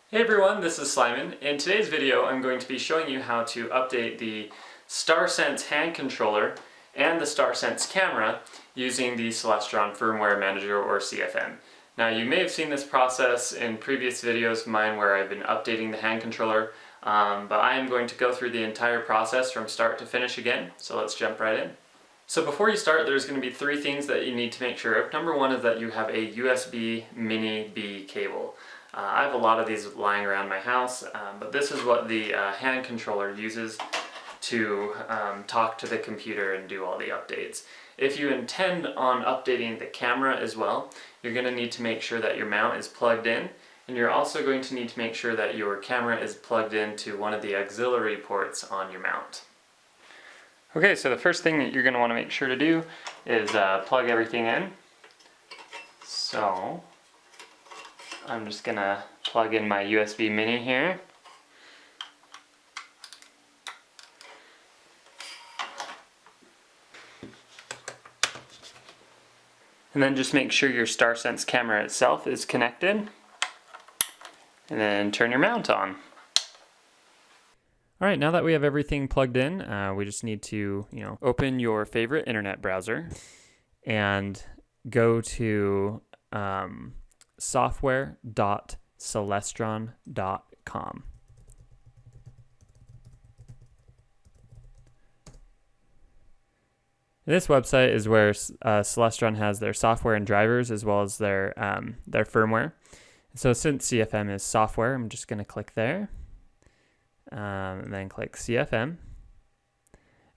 Hey everyone, this is Simon. In today's video I'm going to be showing you how to update the StarSense hand controller and the StarSense camera using the Celestron Firmware Manager or CFM. Now you may have seen this process in previous videos of mine where I've been updating the hand controller, but I am going to go through the entire process from start to finish again, so let's jump right in. So before you start, there's going to be three things that you need to make sure of. Number one is that you have a USB Mini B cable. I have a lot of these lying around my house, but this is what the hand controller uses to talk to the computer and do all the updates. If you intend on updating the camera as well, you're going to need to make sure that your mount is plugged in, and you're also going to need to make sure that your camera is plugged into one of the auxiliary ports on your mount. Okay, so the first thing that you're going to want to make sure to do is plug everything in. So I'm just going to plug in my USB Mini here. And then just make sure your StarSense camera itself is connected. And then turn your mount on. Alright, now that we have everything plugged in, we just need to, open your favorite internet browser and go to software.celestron.com. This website is where Celestron has their software and drivers as well as their firmware. So since CFM is software, I'm just going to click there. And then click CFM,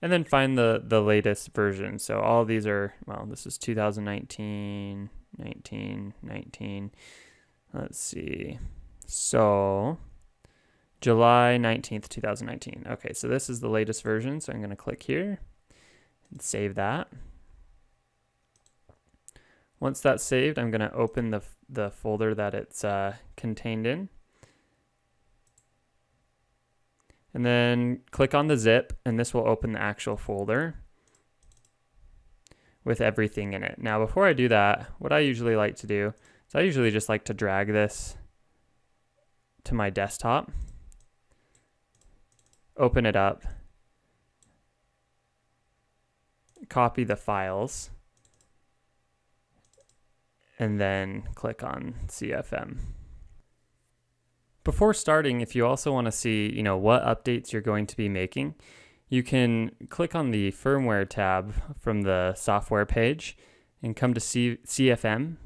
and then find the latest version. So all of these are, well, this is 2019, 19. Let's see. So July 19th, 2019. Okay, so this is the latest version. So I'm going to click here and save that. Once that's saved, I'm going to open the folder that it's contained in. And then click on the zip, and this will open the actual folder with everything in it. Now, before I do that, what I usually like to do is I usually just like to drag this to my desktop, open it up, copy the files, and then click on CFM. Before starting, if you also want to see, what updates you're going to be making, you can click on the firmware tab from the software page and come to CFM,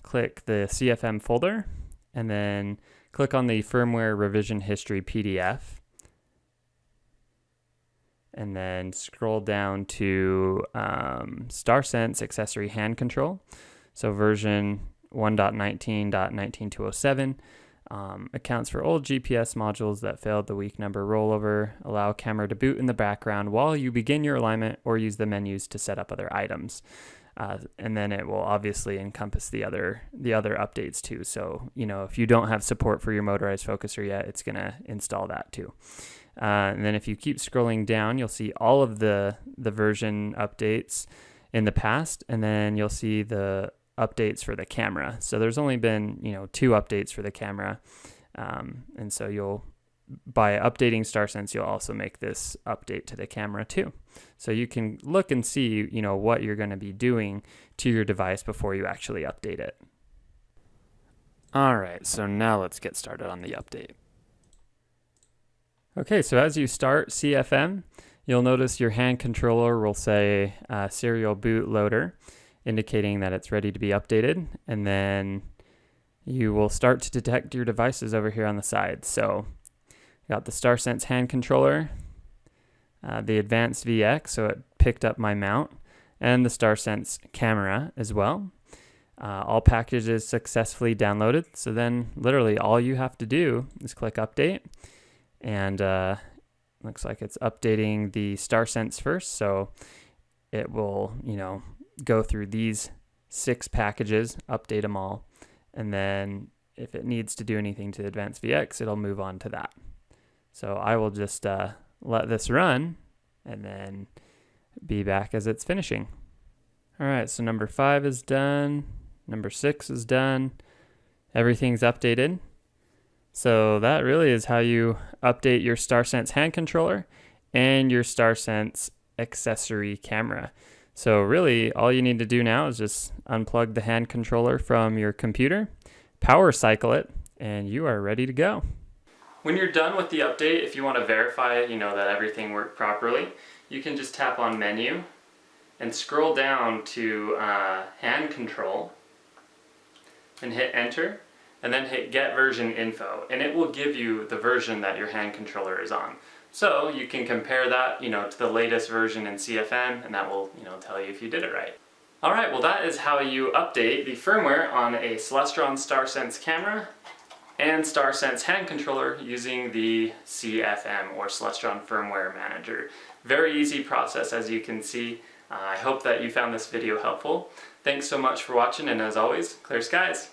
click the CFM folder, and then click on the firmware revision history PDF, and then scroll down to StarSense accessory hand control, so version 1.19.19207. Accounts for old GPS modules that failed the week number rollover, allow camera to boot in the background while you begin your alignment, or use the menus to set up other items. And then it will obviously encompass the other updates too. So, if you don't have support for your motorized focuser yet, it's going to install that too. And then if you keep scrolling down, you'll see all of the version updates in the past, and then you'll see the updates for the camera. So there's only been 2 updates for the camera, and so by updating StarSense, you'll also make this update to the camera too. So you can look and see what you're going to be doing to your device before you actually update it. Alright, so now let's get started on the update. Okay, so as you start CFM, you'll notice your hand controller will say serial boot loader, indicating that it's ready to be updated, and then you will start to detect your devices over here on the side. So got the StarSense hand controller, the advanced VX, so it picked up my mount, and the StarSense camera as well. All packages successfully downloaded, so then literally all you have to do is click update, and looks like it's updating the StarSense first, so it will go through these 6 packages, update them all, and then if it needs to do anything to Advanced VX, it'll move on to that. So I will just let this run and then be back as it's finishing. All right, so number 5 is done, number 6 is done, everything's updated. So that really is how you update your StarSense hand controller and your StarSense accessory camera. So really all you need to do now is just unplug the hand controller from your computer, power cycle it, and you are ready to go. When you're done with the update, if you want to verify, that everything worked properly, you can just tap on Menu and scroll down to Hand Control and hit Enter, and then hit Get Version Info, and it will give you the version that your hand controller is on. So you can compare that, to the latest version in CFM, and that will, tell you if you did it right. Alright, well that is how you update the firmware on a Celestron StarSense camera and StarSense hand controller using the CFM, or Celestron Firmware Manager. Very easy process, as you can see. I hope that you found this video helpful. Thanks so much for watching, and as always, clear skies!